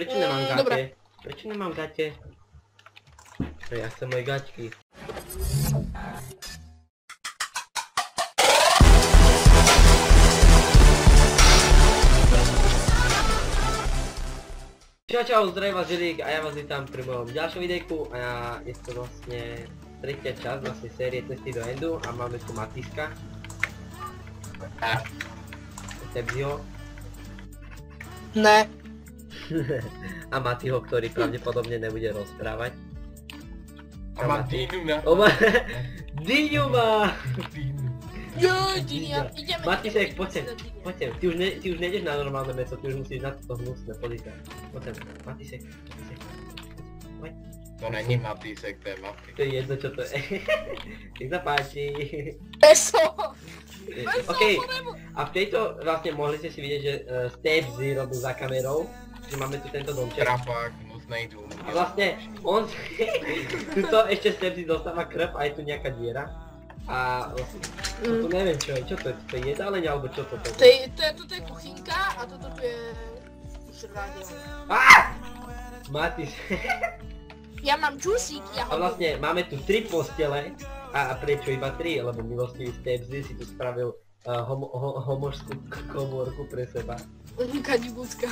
Prečo nemám gate? Prečo nemám gate? Ja chcem moje gaťky. Čau, zdravím vás Žilík a ja vás vítam pri mojom ďalšom videjku a je to vlastne tretia časť vlastne série Cesty do Endu a máme tu Matiska. Tebziho. Ne. A Matiho, ktorý pravdepodobne nebude rozprávať. A má Dínu na... Díňu má! Joj, Díňa, ideme. Matisek, poď sem, poď sem. Ty už nejdeš na normálne meso, ty už musíš na toto hnusné, podíkať. Poď sem, Matisek, poď. To není Matisek, to je Mati. To je jedno, čo to je. Nech sa páči. Meso! OK, a v tejto vlastne mohli ste si vidieť, že Stepzy robil za kamerou, že máme tu tento domček. Trapák, hnusnej dům. A vlastne on tuto ešte Stepzy dostáva krv a je tu nejaká diera. A vlastne, tu neviem čo je, to je jedáleň alebo čo toto je? Toto je kuchynka a toto tu je už rádio. Matis. Ja mám džusík, ja A vlastne máme tu 3 postele. A prečo iba 3? Lebo milostivý Stepzy si tu spravil homožskú komórku pre seba. Kadibúcka.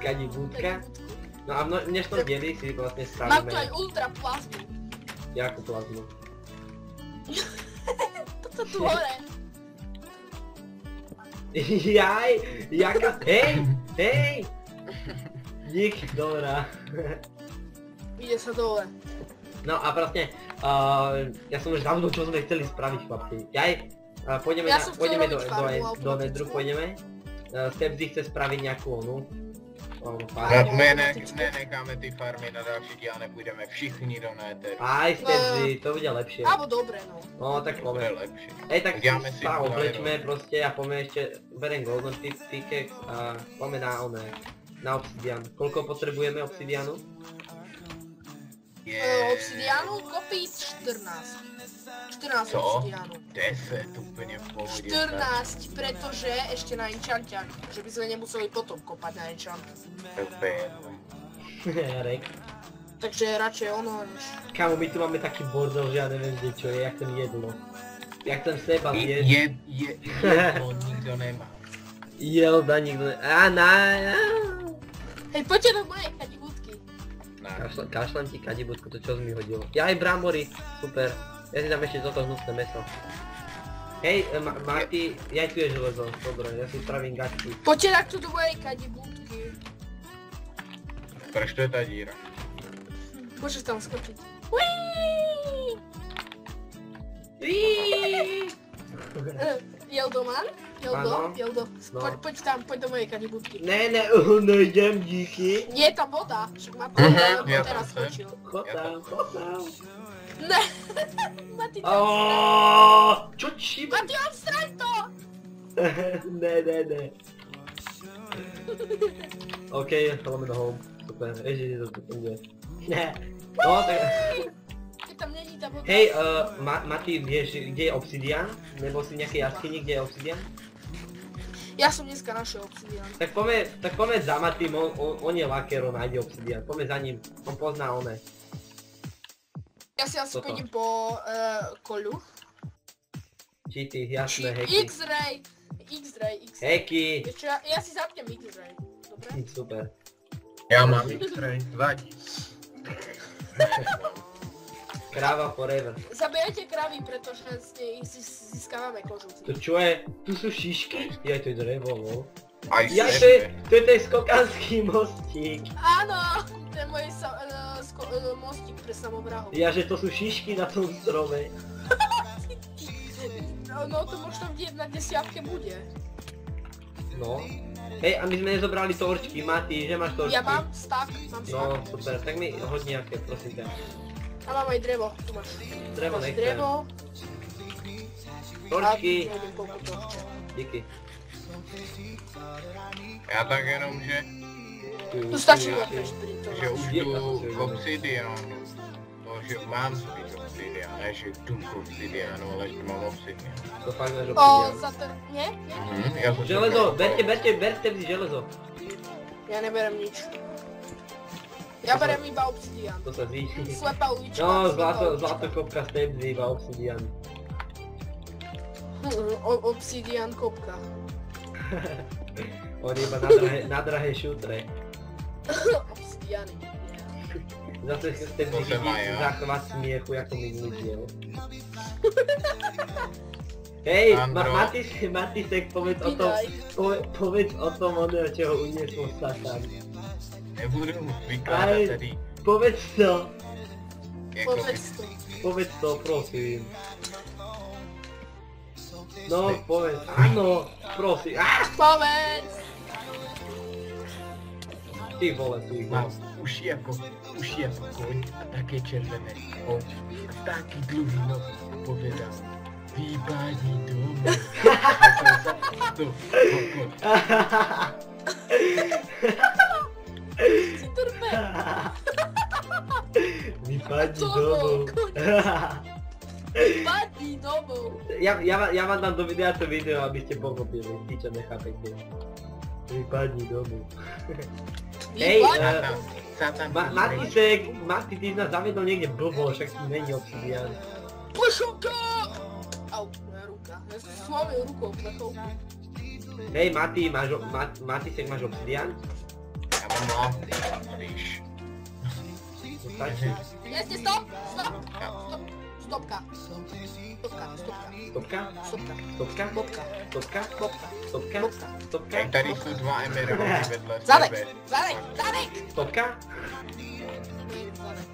Kadibútka. No a v dnešnom dieli si vlastne spravíme... Mám tu aj ultra plazmu. Jakú plazmu? Toto tu hore. Jaj, jaká... Hej! Dík, dobrá. Ide sa dole. No a vlastne, ja som už dávno čo sme chceli spraviť chlapci. Pôjdeme do Nedru, pôjdeme. Stepzy chce spraviť nejakú onu. My nenecháme ty farmy na další díl, nepůjdeme všichni do Netheru. Aj Stepzy, to bude lepšie. Alebo dobre no. No tak To bude poďme. lepší. Tak si sa oblečme proste a poďme ešte, berem golden pickaxe a poďme na obsidian. Koľko potrebujeme obsidianu? Obsidiánu kopí 14. 14 Co? obsidiánu. 10, úplně v pohodě. 14, pretože ešte na enchantiak, že by sme nemuseli potom kopať na enchant. Rek. Takže radšej ono než... Kámo, my tu máme taký bordel, že ja neviem kde čo je, jak ten jedlo. Jak ten seba zjedl. Jedlo nikdo nemá. Jelda nikto ne... Hej, poďte do mojej kadibúdky. Kašlem ti kadibúdku, to čo mi hodilo. Ja aj brambory, super. Ja si dám ešte toto hnusné meso. Hej, Marty, ja tu je železo, dobre, ja si spravím gačky. Poďte takto do mojej kadibúdky. Proč to je ta díra? Môžeš tam skočiť. Jeldo man? Jeldo. Poď tam, poď do mojej kadibúdky. Ne, nejdem, díky. Nie je tam voda, však ma to ja teraz tam skočil. Chod tam. Ne, Mati, Čo či? Mati, odstraň to! Ne. OK, chodíme do home. Super, ježiš, to tu nie. Ne. No tak... Keď tam není tá voda. Hej, Mati, vieš, kde je obsidian? Nebo si v nejakej jaskyni, kde je obsidian? Ja som dneska našiel obsidian. Tak poďme za Matim, on je laker, on nájde obsidian. Poďme za ním, on pozná one. Ja si asi pôjdem po koľu. Cheaty, jasné, hacky. X-ray. Hacky. Ešte ja si zapnem X-ray. Dobre? Super. Já mám X-ray, vadí. Kráva forever. Zabijajte kravy, pretože z nej získávame kožu. To čo je? Tu sú šišky? Jaj, to je drevo, no. Aj Jaj, to je ten skokanský mostík. Áno, to je môj mostík pre samovrahov. Ja, že to sú šišky na tom strome. No to možno vidieť na desiatke bude. No. Hej, a my sme nezobrali torčky, Mati, že máš torčky? Ja mám stack, No, super, tak mi hoď nejaké, prosím ťa. A mám aj drevo, tu máš. Drevo Máš nechcem. drevo. Torčky. A nejdem koľko torče. Díky. Já tak jenom, že Tu stačí lepeš pri tom. už jdu k obsidianu. To, že mám spíš obsidian, ne že jdu k obsidianu, ale že mám obsidian. To fakt máš O, obsidian. za to... Nie? Já jsem Železo, berte si železo. Ja neberem nič. Ja berem iba obsidian. To sa zvýši. Slepá ulička. No, slepá ulička. zlatokopka stebne iba obsidian. Obsidian kopka. On iba na drahé šutre. Obsidiany. Zase ste To sa má, vidíte ja. záchvat smiechu, ako minulý diel. Hej, Andro. Matisek, povedz o tom oného, čo ho uniesol Satan. Nebudu vykládat tady. Povedz to, Jako Povedz to. prosím. No, povedz, áno, prosím. Povedz! Ty vole, tu ich mám mám. uši jako koň a také červené oči. A taky dlouhý nos povědám. Výpadní domů. Si trpe. Vypadni To domov. Padni domov. Ja vám dám do videa to video, aby ste pochopili, tí čo nechápete. Vypadni domov. Hej, Satan. Mati, ty nás zaviedol niekde blbo, však tu není obsidian. Plešovka! Au, moja ruka. Ja som svojou rukou plešovku. Hej, Matisek, máš obsidian? Já mám lávky, když. To stačí. Jasne, stop! Stop! Stop! Stopka. Stopka. Stopka? Stopka. Stopka? Bobka. Stopka? Bobka. Stopka? Bobka. Stopka? Jak tady jsou dva emeraldy vedle Zadek! sebe. Zadek! Zadek! Stopka? Zadek.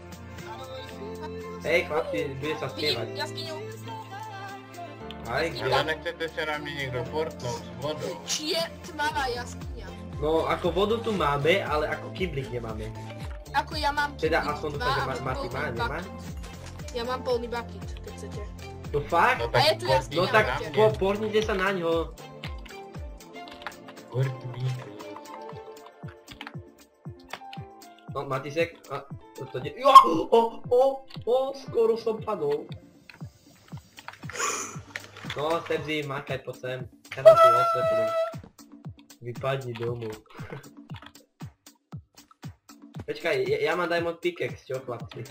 Hej, chlapci, bude sa Vidím spievať. jaskyňu. Aj, Ale kde? nechcete se na mě někdo portnout s vodou. Či je tmavá jaskyňa? No, ako vodu tu máme, ale ako kyblik nemáme. Ako ja mám Teda kyblik aspoň dva dúfam, že a mám Mati má, plný nemá? bucket. Ja mám plný bucket, keď chcete. To fakt? No A je tu portni jaskyňa. No se tak na mě. pornite sa naňho. Portni. No, Matisek, a to ide... Jo, skoro som padol. No, Stepzy, makaj po sem. Ja vám si osvetlím. Vypadni domov. Počkaj, ja mám Diamond Pickaxe, čo chlapci?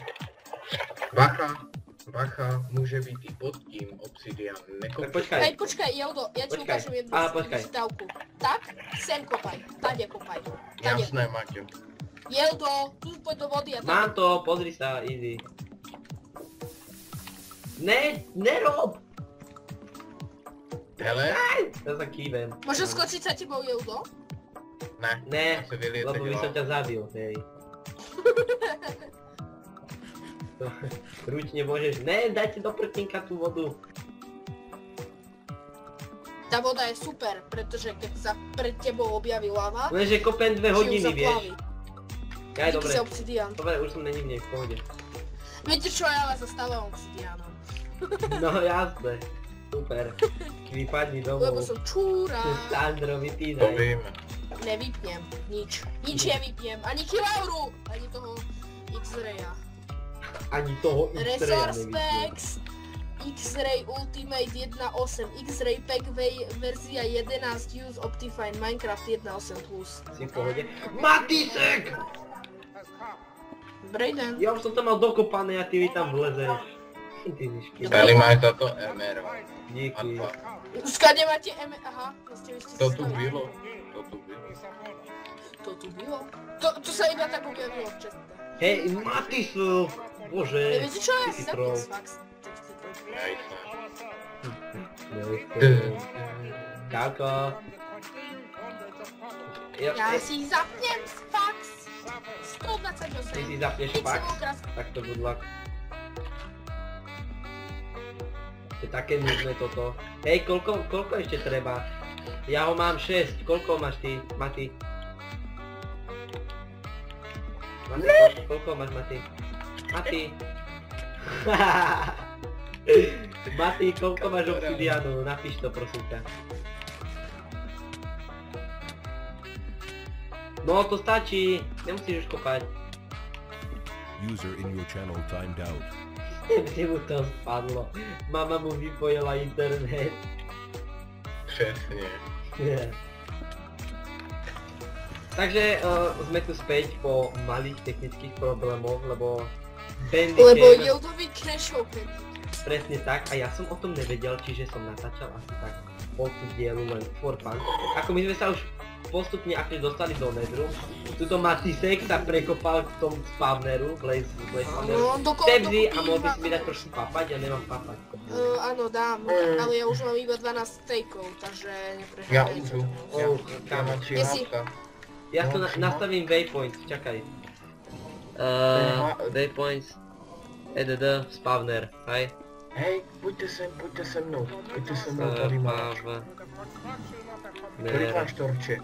Bacha, může být i pod tím obsidian. Tak počkaj. Hej, počkaj, Jeldo, ja ti Počkaj. ukážem jednu Počkaj. stavku. Tak, sem kopaj. Tade kopaj. Tade. Jasné, Maťo. Jeldo, tu poď do vody a Mám tade. to, pozri sa, easy. Ne, nerob! Hele, Ja sa kývem. Môžem skočiť za tebou, Jeldo? ne, Ne, já se vylijete lebo by som dělat. ťa zabil, hej. To, ručne môžeš... Ne, dajte do prtinka tú vodu. Tá voda je super, pretože keď sa pred tebou objaví lava, Lenže kopem 2 ti ju hodiny, vieš. zaplaví. Aj, Díky dobre. za obsidian. Dobre, už som není v nej, v pohode. Viete čo, ja vás zastávam obsidianom. No jasné. Super. Vypadni Lebo domov. som čúra. Sandro, To vypínaj. vím. Nevypnem. Nič. Nič nevypnem. Ani kilauru. Ani toho X-raya. Ani toho X-raya Resource nevypínaj. Packs. X-Ray Ultimate 1.8. X-Ray Pack verzia 11 Use Optifine Minecraft 1.8 plus. Si v pohode. Matisek! Brayden. Ja už som to mal dokopané a ty mi tam vlezeš. Ty myšky. Tady máš za to emerald. A Díky. dva. Skade máte aha, ste ešte To tu zastavili. bylo. To tu bylo. To tu bylo? To sa iba tak objavilo v česte. Hej, Matisok! Bože. Viete čo, ja ty si troll. zapnem fax. Nejsem. Čauko. Ja si zapnem fax. 128. Ty si zapneš fax? Tak to good luck. To je také nudné toto. Hej, koľko ešte treba? Ja ho mám 6, koľko máš ty, Mati? Koľko máš, Mati? Mati? Mati, koľko máš obsidianu? Napíš to, prosím ťa. No, to stačí, nemusíš už kopať. User in your channel timed out. Kde mu to spadlo? Mama mu vypojila internet. Přesně. Takže sme tu späť po malých technických problémoch, lebo Lebo Jildový crash open. Presne tak, a ja som o tom nevedel, čiže som natáčal asi tak polku dielu len for fun. Ako my sme sa už postupne akože dostali do nedru, tuto Matisek sa prekopal k tomu spawneru, Blaze spawneru. Tebzi, a mohol by si mi dať trošku papať, ja nemám papať. Áno, dám, ale ja už mám iba 12 steakov, takže neprežívajte. Ja umřu. Ja mám 3 Jesi. hápka. Ja tu nastavím waypoint, čakaj. Waypoints, spawner, hej. Hej, buďte se mnou, tady máš. Kolik máš torček?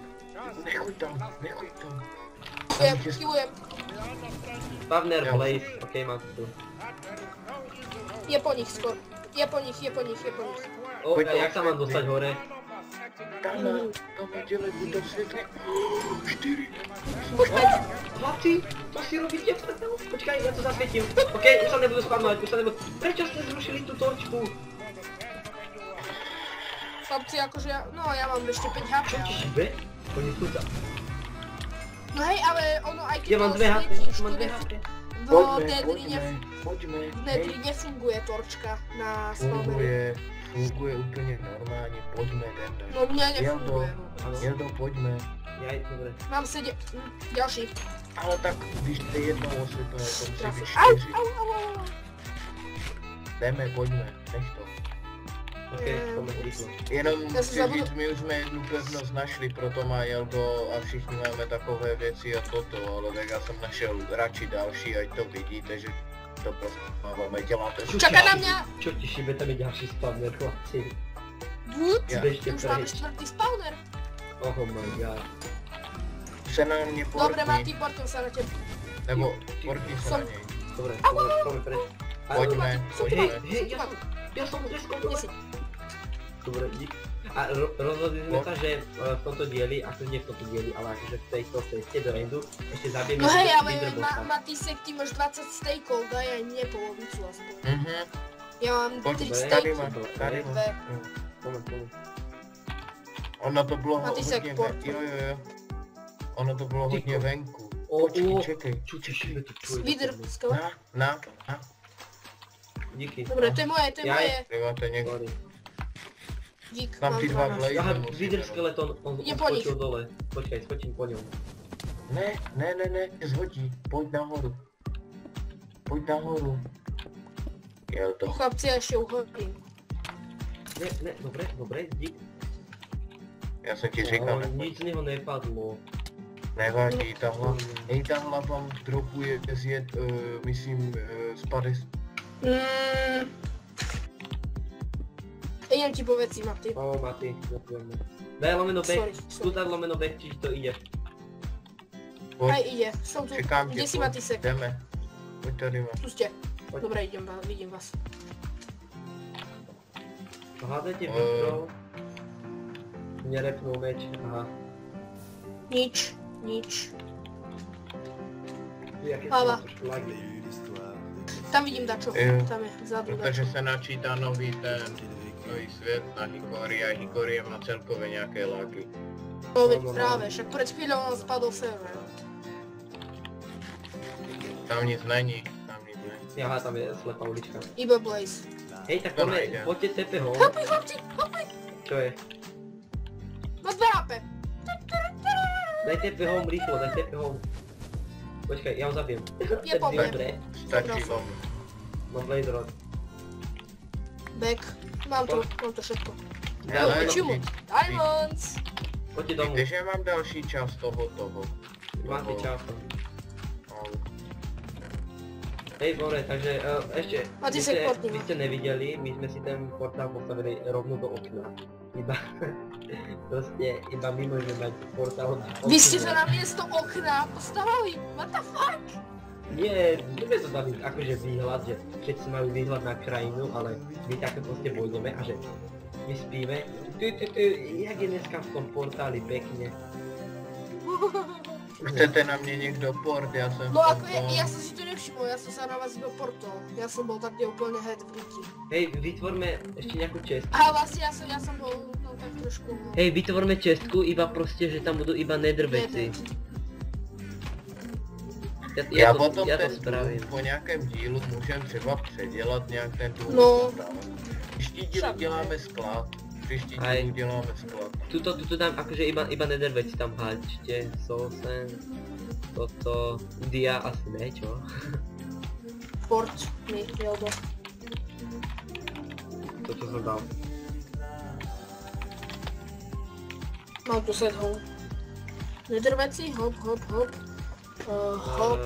Nechuj tam. Kilujem. Spawner Blaze, ok, mám to tu. Je po nich skoro. Je po nich. O, a jak sa mám dostať hore? Tam dělej, buď to světli. 4. Počkaj. Chlapci, to si robíte v prdelu? Počkaj, ja to zasvietím. Ok, už sa nebudu spavnovať, Prečo ste zrušili tú torčku? Chlapci, akože ja mám ešte 5 HP. Čo ti šibe? Oni tu sa. No hej, ale ono aj keď Ja mám 2 HP, mám 2 HP. Pojďme. V Nedri nefunguje torčka na spawneru. Funguje úplně normálně, pojďme jdem. No mňa nefunguje. Jeldo, pojďme. Jaj, dobre. Mám 7, ďalší. Ale tak, když jste jednou osvětlili, to musí být 4. Au. Jdeme, pojďme, nech to. Ok, poďme rýchlo. Jenom Já se chci zabudu- říct, my už jsme jednu pevnost našli, proto má Jeldo a všichni máme takové věci a toto, ale tak já jsem našel radši další, ať to vidíte, že to prostě máme, děláte. Čaká na mňa. Čo ti šibe, tam je ďalší spawner, chlapci. Wood? Ja. Bežte Už máme preč. 4. spawner. Oh my god. Se na mě Dobre, portni, Matý, portím sa na teba. nebo portni se na Som- něj. Dobre, poďme preč. Pojďme, pojďme. Hej, ja som Nie si. Dobre, dík. A rozhodli sme sa, že v tomto dieli, akože nie v tomto dieli, ale akože v tejto ceste do Endu, ešte zabijeme No hej, ale Witherbossa. Matýsek, ty máš 20 steakov, daj aj mne polovicu aspoň. Ja mám 3 Pojďme, tady steaky. má, tady má. Dve. Poďme. Ono to bylo Matýsek, hodně port. jo. Ono to bylo Ty hodně ko- venku. O, Čekej. Čo ti šibe, tu čuje. Vidr, skoro. Na. Díky. Dobre, to je moje. Máte někdo. Sorry. Dík, Tam mám ty dva 12. vlejte. Aha, Vidr skeleton, on Je po nich. skočil dole. Počkaj, skočím po ňom. Ne, zhodí. Pojď nahoru. Jel to. Chlapci, ja ešte uhorím. Ne, dobre, dík. Já jsem ti říkal, Nic z něho nepadlo. nevadí, ta hlava dropuje zjet, myslím, z 50. Idem ti po veci, Matý. O, Maty, ďakujeme. Daj lomeno back, Sorry. skútať lomeno back, či to ide. Aj ide, som tu. Čekám tě, Kde si, Matýsek? jdeme. Pojď tady má. Tu ste. Poď. Dobre, vidím vás. Hádajte vnútro. Nerepnul meč, aha. Nič. Jaké Hlava. sú trošku lagy. Tam vidím dačo. Jo. Tam je vzadu Protože dačo. se načítá nový svět na Hikori a Hikori má celkově nějaké lagy. No veď práve, však pred chvíľou on spadol server. Tam nic není. Aha, tam je slepá ulička. Iba Blaze. Hej, tak Dobre, poďme, idem. poďte tepe ho. Chlapi, Čo je? má 2 HP. Daj tepe home rýchlo, daj tepe home. Počkaj, ja ho zabijem. Je po mne. Dobre, Stačí vám. mám blade rod. Back. Mám to všetko. Ale Čumu. Diamonds. Poďte domů. víte, že mám další část toho. Máte čas. No, Hej, Bore, takže ešte, Máte sa portný. vy ste nevideli, my sme si ten portál postavili rovno do okna. Iba my môžeme mať portál od okna. Vy ste sa na miesto okna postavali. What the fuck? Nie, nebudeme to tam akože výhľad, že všetci majú výhľad na krajinu, ale my takto proste vojdeme a že my spíme. Jak je dneska v tom portáli pekne. chcete na mě někdo port, já jsem No v ako tom- ja som si to nevšimol, ja som sa na vás iba portol. Ja som bol tak úplne head v líti. Hej, vytvorme ešte nejakú čest. A vlastne ja som bol, no no tak trošku. No. Hej, vytvorme čestku, iba prostě, že tam budou iba nether věci. Já potom já to ten spravím. dům po nějakém dílu můžem třeba předělat nějak ten dům. No. Příští díl děláme sklad. Příští Aj. díl děláme sklad. Tuto tam akože iba nether věci tam háčte, Soulsen, toto, dia asi ne, čo? Port mi Jeldo. To, čo som dal. Mám tu set home. Nether veci, hop, hop, hop. Hop,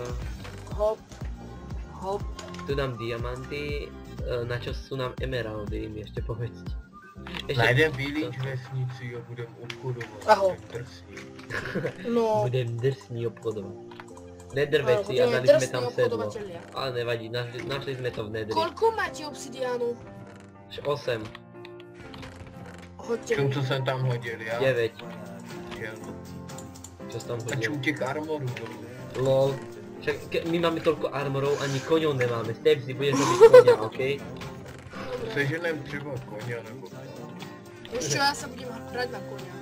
hop, hop. Tu dám diamanty, na čo sú nám emeraldy, mi ešte povedzte. Najdem village vesnici a budem obchodovat. Aho. Budem drsný. No, Budem drsný obchodovat. Nether Áno, veci a budeme dali sme drsní tam sedlo. obchodovatelia. Ale nevadí, našli sme to v Netheri. Koľko máte obsidiánu? 8, Hoďte Čím, mi. co jsem tam hodil, já? 9, Čel. čo som A čím hodil. těch armorů dolů? Lol. Však my máme toľko armorov, ani koňov nemáme. Stepsy, budeš robiť koňa, okej? Seženem třeba koně nebo... Ešte ja sa budem hrať na konia.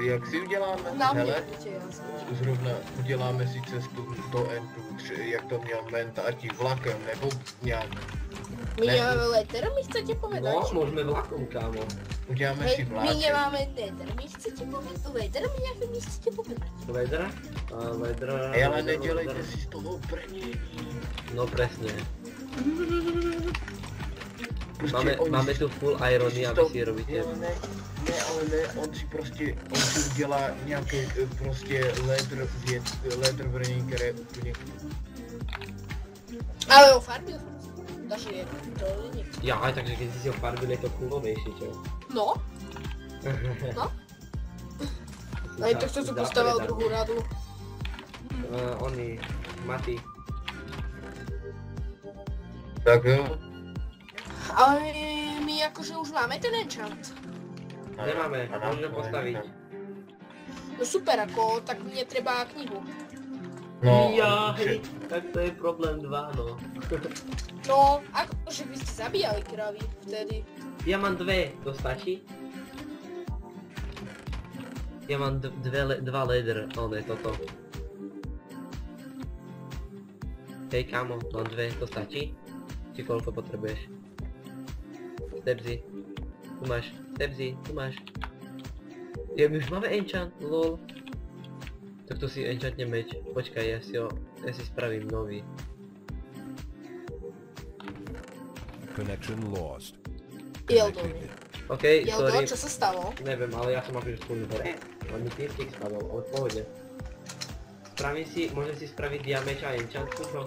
Jak si uděláme? Na mě, Hele, víte, ja sa. zrovna uděláme si cestu do Endu, jak to měl Mentáti, vlakem nebo nějak. My Ne. nemáme letter, mi chcete povedať? No, môžeme vlakom, kámo. Uděláme si Hej, my vláček. nemáme nether, mi chcete povedať? Letter mi nejaké mi chcete povedať? Ledra? Ledra... Hej, ale nedělejte si z toho brnění. No presne. Prostě Máme tu full irony, aby si robíte. Ale ne, on si udělá nějaké prostě leather brnění, které je úplně... Ale ofarbil som si. Takže to nie. Ja, takže keď si ho farbil, je to coolovější, čo? No, no. Aj tak som si postavil druhú radu. Oni, Mati. Tak jo. Ale my akože už máme ten enchant. Nemáme, A nám môžeme to postaviť. nejde. No super, ako, tak mne treba knihu. No, Ja, hej, tak to je problém 2, no. No, akože vy ste zabíjali kravy vtedy. Ja mám 2, to stačí? Ja mám 2 leather, one, toto. Hej, kámo, mám 2, to stačí? Či koľko potrebuješ? Stepsy, tu máš, Stepsy, tu máš. Ja, my už máme enchant, lol. Tak to si enchantne meč, počkaj, ja si spravím nový. Connection lost. Jeldo. Connected. Okej, Jeldo, sorry. čo sa stalo? Neviem, ale ja som akože spolu hore. Ale mi týstik spadol, ale v pohode. Spravím si, môžem si spraviť diameč a enchantku, čo?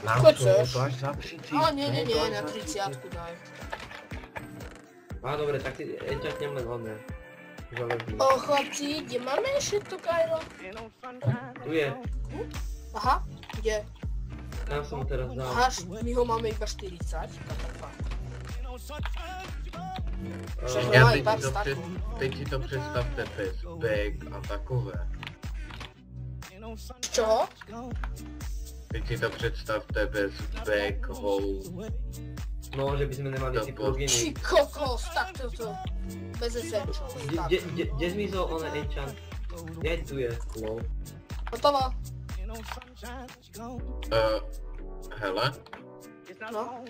Ako chceš? To až za 30. Ale nie, to až na za 30 daj. Á, dobre, tak si enchantnem len one. Železný. O, chlapci, kde máme ešte to Kairo? Tu je, Aha, kde? tam som ho teraz dal. Aha, my ho máme iba 40. Však Uh, Já nemá teď iba si to staku. teď si to představte bez bag a takové. Čoho? Teď si to představte bez bag, hole. no, že by sme nemali To si bol- Či pluginy. kokos, tak toto. Bez essentials. Tak. Kde zmizol one enchant? Ja tu je, lol. Hotovo? Hele, No.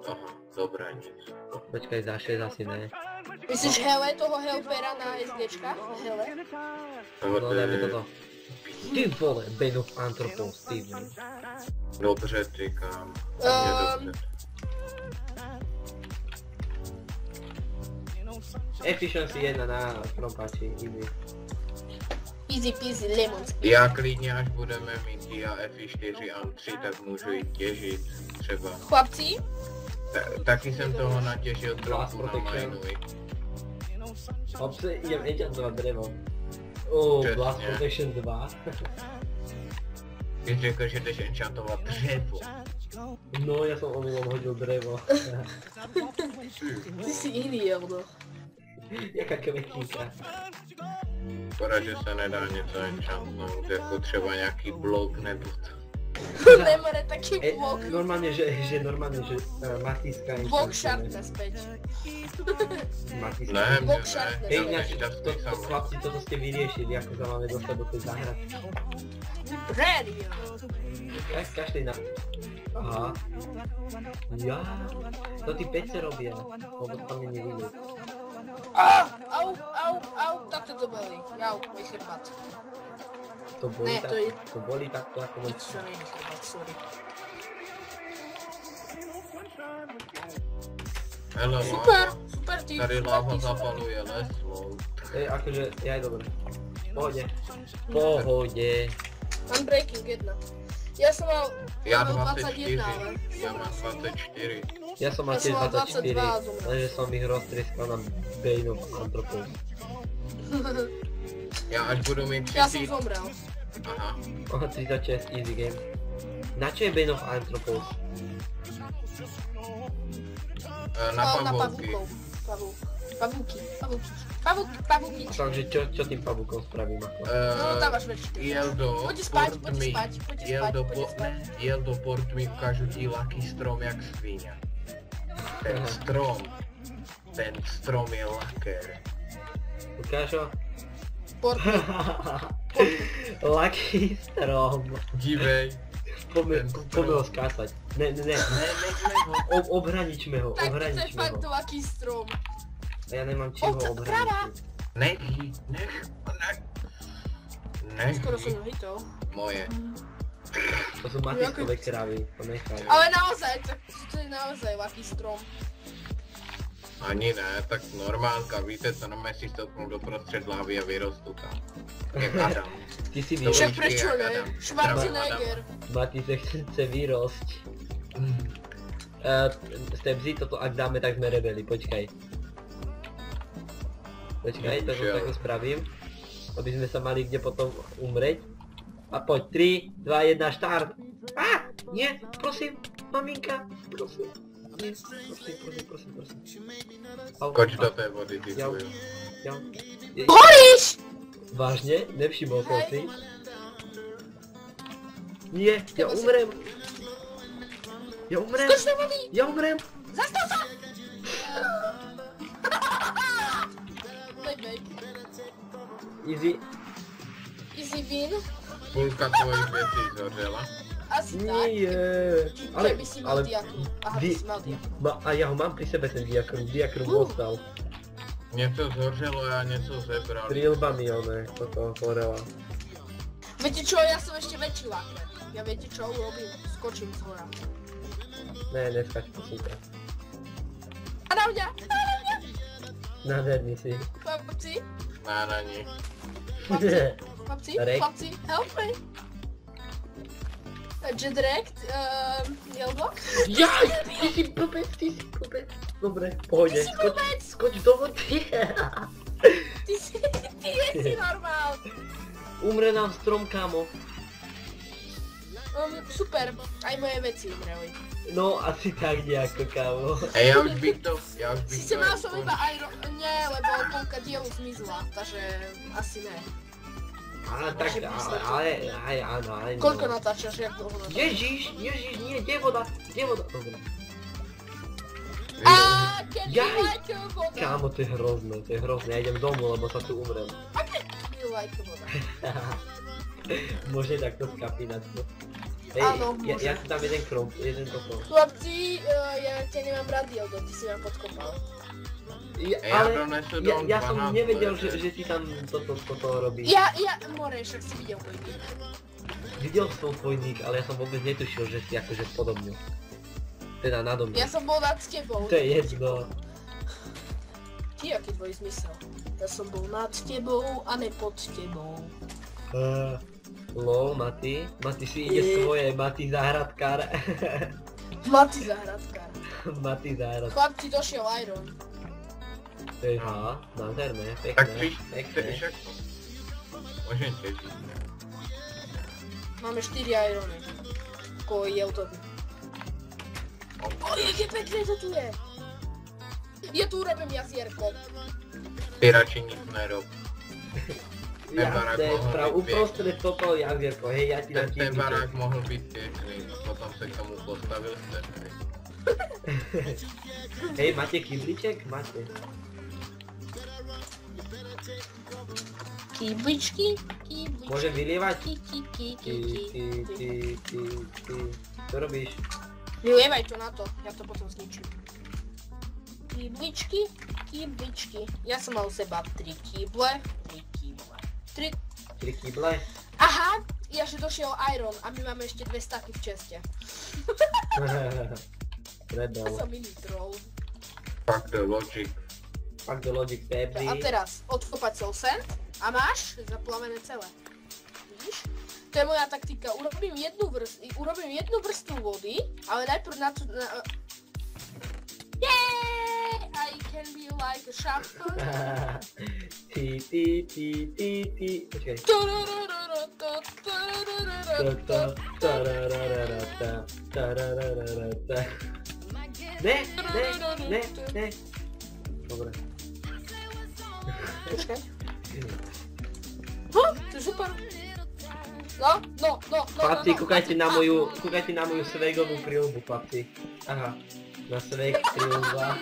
aha, dobré, nic. Počkaj, za 6 asi ne. Myslíš hele toho helpera na SGčka? Hele? No, dajme toto. Ty vole, Bane of Anthropos, ty vole. Dobře, říkám. Ehm. Efficiency 1 na krompači, easy. Easy peasy lemon squeezy. Já klidně, až budeme mít dia FI4 a 3, tak můžu jít těžit třeba. Chlapci, Taky jsem toho natěžil Blast trochu na protection. Minuji. Hopsi, idem enchantovat drevo. Přesně. Blast Protection 2. Ty jsi řekl, že jdeš enchantovat dřevo. No, ja som omylom hodil drevo. ty si iný jeldo. Jaká kvetníka. Škoda, že se nedá něco enchantnout, jako třeba nějaký blok nebo to. Nemore taký blok. Normálne, že Matiska je... Blok šartne späť. Matiska. Ne, Blok ne, šartne. Hej, ne, ináč, nešťastný som. chlapci, toto ste vyriešili, ako sa máme dostať do tej záhradky. Ready. Aj kašli na... Aha. Ja. To tí pece robia. Lebo tam mi nevidie. Au, takto to boli. Jau, môj chrbát. To boli, Ne, tak, to je- to boli takto ako môj... To není chrbát, sorry. Hele, Super, láva. super ty. Tady super láva ty, super. zapaluje les, lol. akože, ja aj dobre. Pohode. Pohode. Unbreaking 1. Ja som mal Ja level 24, 21, ale ja mám 24. Ja som mal Ja tiež som mal 24, 22 a zomrel. lenže som ich roztrieskal na Bane of Anthropos. Ja až budu mít ja som 3000, zomrel. aha. Aha, 36, easy game. Na čo je Bane of Anthropos? Na Na pavouky. pavúkov. Pavúky. Takže čo tým pavúkom spravím ako? No tam máš väčšie. Jel do Poďte spať, Portmy, poďte jel spať, do poďte po- spať. jel do Portmy, ukážu ti Lucky strom jak svíňa. Ten strom je laker. Ukážo? Portmy. Lucky strom. Dívej. Poďme ho skásať. Ne, Nechme ho. obhraničme ho, Tak to je obhraničme fakt ho. Lucky strom. A ja nemám čím ho obraničiť. Nech. Skoro som ho hitol. Moje. To sú matiskové kravy, to nechaj. Ale naozaj, to je naozaj Lucky strom. Ani ne, tak normálka, víte co, no si stopnul doprostřed lávy a vyrostu tam. Jak Adam. Ty si To Však vyrosť. Počkej, prečo jak ne? Adam. Schwarzenegger. Mati sa chce vyrosť. Stepzy, toto ak dáme, tak sme rebeli, počkaj. Počkaj, to Bohužiaľ. takto spravím. Aby sme sa mali kde potom umreť. A poď, 3, 2, 1, štart! Á! Nie! Prosím! Maminka! Prosím! Nie, prosím. Au, Koč au, do té vody, ty Jau. tvoju. jau. Horíš! Vážne? Nevšimol som Hej. si? Nie, ja Teba si- umrem! Ja umrem! Skoč do vody! Ja umrem! Zastav sa! Playback. Easy. Easy win. Půlka tvojich věcí zhořela. Asi tak. Nie. Ale by si mal diakru. Aha, ty Vy- si mal diakru. A ja ho mám pri sebe ten diakrum. Diakrum ostal. Něco zhořelo, já něco zebral. Trilbami one, toto horela. Viete čo, ja som ešte väčší laker. Ja viete čo urobím? Skočím z hora. Ne, neskač, prosím ťa. A na mňa! Nádherný si. Chlapci, Na ní. chlapci, Rek. chlapci, help me! Jetrekt, Jeldo? Jaj! Ty si blbec. Dobre, pohode. Ty si blbec! Skoč do vody. Ty si normál! Umre nám strom, kámo. Super, aj moje veci umreli. No, asi tak nejako, kámo. Ej, já už bych to Sice mal som iba Iron... Nie, lebo polka dielu zmizla, takže asi ne. Ale tak, ale áno. Koľko natáčaš, jak dlho natáčaš? Ježiš, nie, kde je voda? Dobre. Keď Jaj! like voda! Kámo, to je hrozné, ja idem domov, lebo sa tu umrem. You like voda. Môže takto skapínať to. Hej, Áno, ja môže. si dám jeden krok, jeden toto. Chlapci, ja ťa nemám rád, Jeldo, ty si ma podkopal. Ja donesu dom Ja som 12 nevedel, večer. že ty tam toto robíš. More, však si videl môj nick. Videl som tvoj nick, ale ja som vôbec netušil, že si akože podobne. Teda nado mňa. Ja som bol nad tebou. To je jedno. Ty, aký tvoj zmysel? Ja som bol nad tebou a ne pod tebou. Lol, Mati si ide svoje, Mati záhradkár. Mati zahradkár. Mati záhradkár. Chlapci, došiel Iron. Aha, nádherné, Tak pekné. však... Môžem tiež. Máme 4 Irony. Ko Jeldovi. Jaké pekné to tu je. Ja tu urobím jazierko. Ty radši nic nerob. Jasné, prav, uprostred toto jazierko, hej, ja ti dám Ten kýbliček. barák mohl být pěkný, potom se k tomu postavil stepny. Hej, máte kýbliček? Máte. Kýbličky? Môžem vylievať? Ty. Čo robíš? Vylievaj to na to, ja to potom zničím. Kýbličky. Ja som mal u seba 3 kýble. 3. 3 kýble? Aha, ja že došiel Iron a my máme ešte 2 staky v česte. Rebel. Ja som mini troll. Fuck the logic. Fuck the logic, baby. A teraz odkopať soul sand a máš zaplavené celé. Vidíš? To je moja taktika. Urobím jednu vrstvu vody, ale najprv na to... Yeah! I can be like a sharper. Ty. Počkaj. Ne. Dobre. Počkaj. To je super. No. Chlapci, kúkajte na moju svegovú príľbu, chlapci. Aha, na sveg príľba.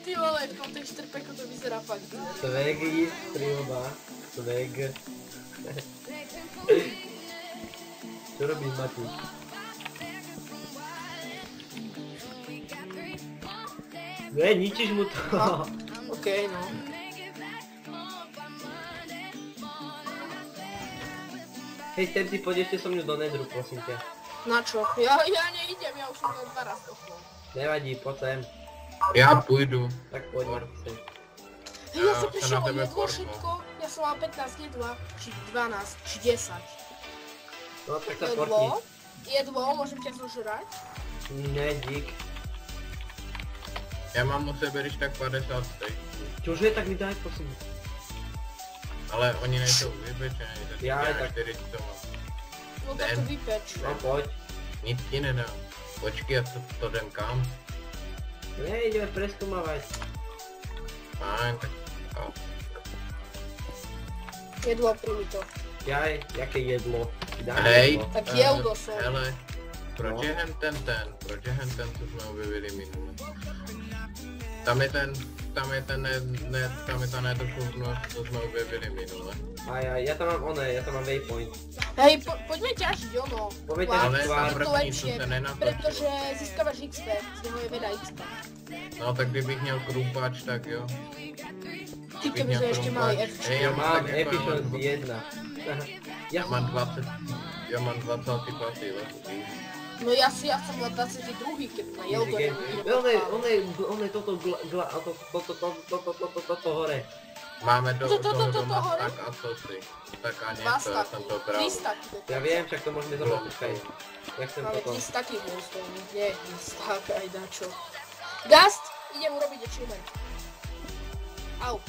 Ty vole, v tom tej štrpeku to vyzerá fakt. Svegy, príľba, sveg. Čo robíš, Mati? Ne, ničíš mu to. Okej, no. Hej, Stepsi, poď ešte so mňou do Nedru, prosím ťa. Na čo? Ja neidem, ja už som len 2 raz pochol. Nevadí, poď sem. Já půjdu. Tak poď, Marce. Hej, ja som sa prišiel na o tebe jedlo porno. všetko. Ja som mal 15 jedla, či 12, či 10. No tak sa portni. Jedlo, môžem ťa zožrať? Ne, dík. Já mám u sebe když tak 50 steaků. Čože, tak mi daj, prosím. Ale oni nejsou vypečený, tak Já já tak- 4 to mám. No tak to vypeč. No poď. Nic ti nedám. Počkej, já to jdem kam? Ne, ideme preskúmavať. Fajn, tak... A, Jedlo, primi to. Jaj, jaké jedlo. Daj hej, jedlo. Tak jeldo som. hele, proč No. je proč je ten, co jsme objevili minule? Tam je ta nedochopnost, co jsme objevili minule. Ja tam mám ja tam mám waypoint. Hej, poďme ťažiť ono. Poďme Wow, ťažiť Ale tvár. na je to první, co lepšie, se nenatočilo. pretože získavaš XP, z neho je veľa XP. No tak kdybych měl krůpač, tak jo. Ty keby sme ešte mali F. Hej, Ja já mám tak jako efficiency 1. já mám 20, já mám 25 letý. No ja som mal 22, keď na jeldo One toto hore. Máme do toho to doma hore? tak a co si. Tak a 2 něco, já jsem staky, to 3 bral. staky. Ja viem, však to môžeme zobrať, počkaj. Jak chcem Máme toto. 3 staky monstrov, nie 1 stak, aj dačo. Gast, idem urobiť achievement. Au.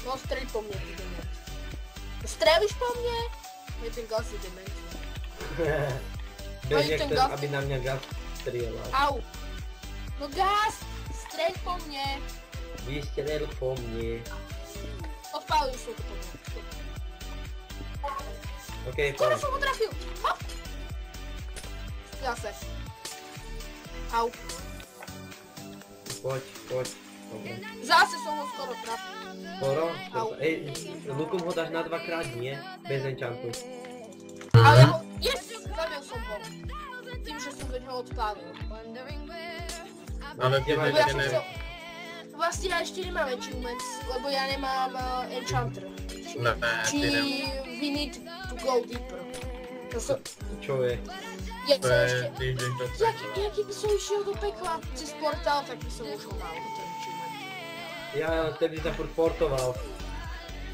No streľ po mne, ty dement. Strelíš po mne? Je ten Gast je dement. Bež, Aj jak ten chcem, gas. aby na mňa gas strieľal. Au. No Gast, streľ po mne. Vystrel po mne. Odpálil som to po mne. Okej, Skoro poď. som ho trafil. Hop. Zase. Au. Poď. Dobre. Zase som ho skoro trafil. Skoro? Au. Ej, lukom ho dáš na 2-krát, nie? Bez enchantu. Ale ja ho... Yes! Zabil som ho. Tým, že som do neho odpálil. Ale ty Kde máš Lebo ja teď som ne... chcel... Vlastne ja ešte nemám achievements, lebo ja nemám enchanter. Ne, Či ty ne... we need to go deeper. To som... Čo je? Ja To som je, ešte... ty jdeš do Jaký by som išiel do pekla cez portál, tak by som už ho mal ten achievement. Ja vtedy sa furt portoval.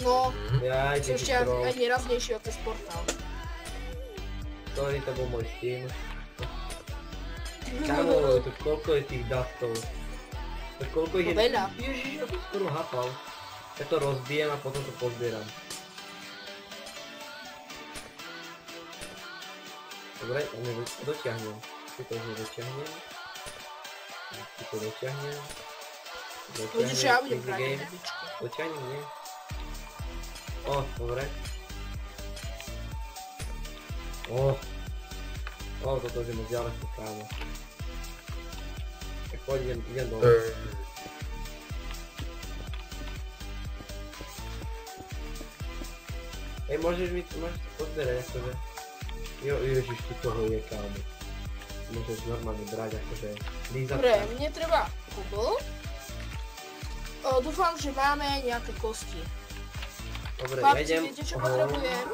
No, Jaj, som ty ešte troll. ani raz nešiel cez portál. Sorry, to bol môj Steam. Kámo, to koľko je tých dustov? To koľko ich je? No veľa. Ježiš, ja to skoro hapal. Ja to rozbijem a potom to pozbieram. Dobre, to mi dotiahnem. Tu to už dotiahnem. Tu to dotiahnem. Vidíš, že ja budem easy hrať game. na bičke. Dotiahnem, nie? O, dobre. O, toto už je moc ďaleko, kámo. Tak poď, idem dole. Hej, môžeš to pozbierať, akože. Jo, ježiš, tu toho je, kámo. Môžeš normálne brať, akože, lízať. Dobre, mne treba kobl. Dúfam, že máme nejaké kosti. Dobre, ja Chlapci, idem. viete, čo potrebujem?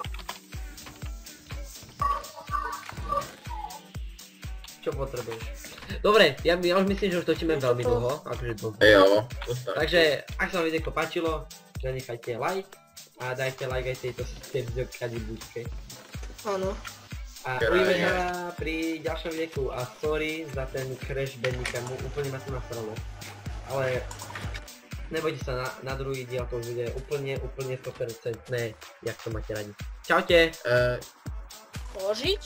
Čo potrebuješ? Dobre, ja už myslím, že už točíme veľmi dlho, akože dlho. Jo, Takže, ak sa vám videjko páčilo, zanechajte like a dajte like aj tejto kadibúčke. Áno. A Kraj. uvidíme sa pri ďalšom videjku a sorry za ten crash bandika, úplne ma to nasralo. Ale nebojte sa, na druhý diel to už bude úplne 100%, jak to máte radi. Čaute! Položiť,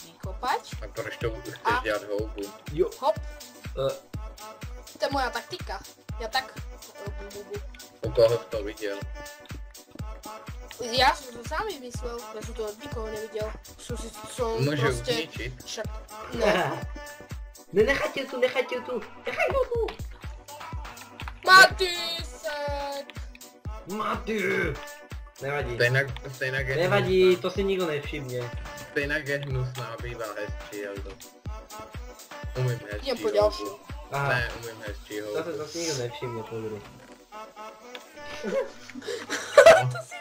vykopať, A proč to chceš dělat houbu? Jo. hop. To je moja taktika. Ja tak... U koho jsi to viděl? Ja som to sám vymyslel, ja som to od nikoho nevidel. Som Můžu proste... zničit? Však... Ne. Nechajte tu! Nechajte tu! Matýsek! Maty! Nevadí. Stejnak je Nevadí, to si nikto nevšimne. Stejnak je hnusná, bývá hezčí, ale to... Umím hezčí Idem po ďalšiu. houbu. Aha, Ne, umím hezčí houbu. to si nikto nevšimne, pozri. To si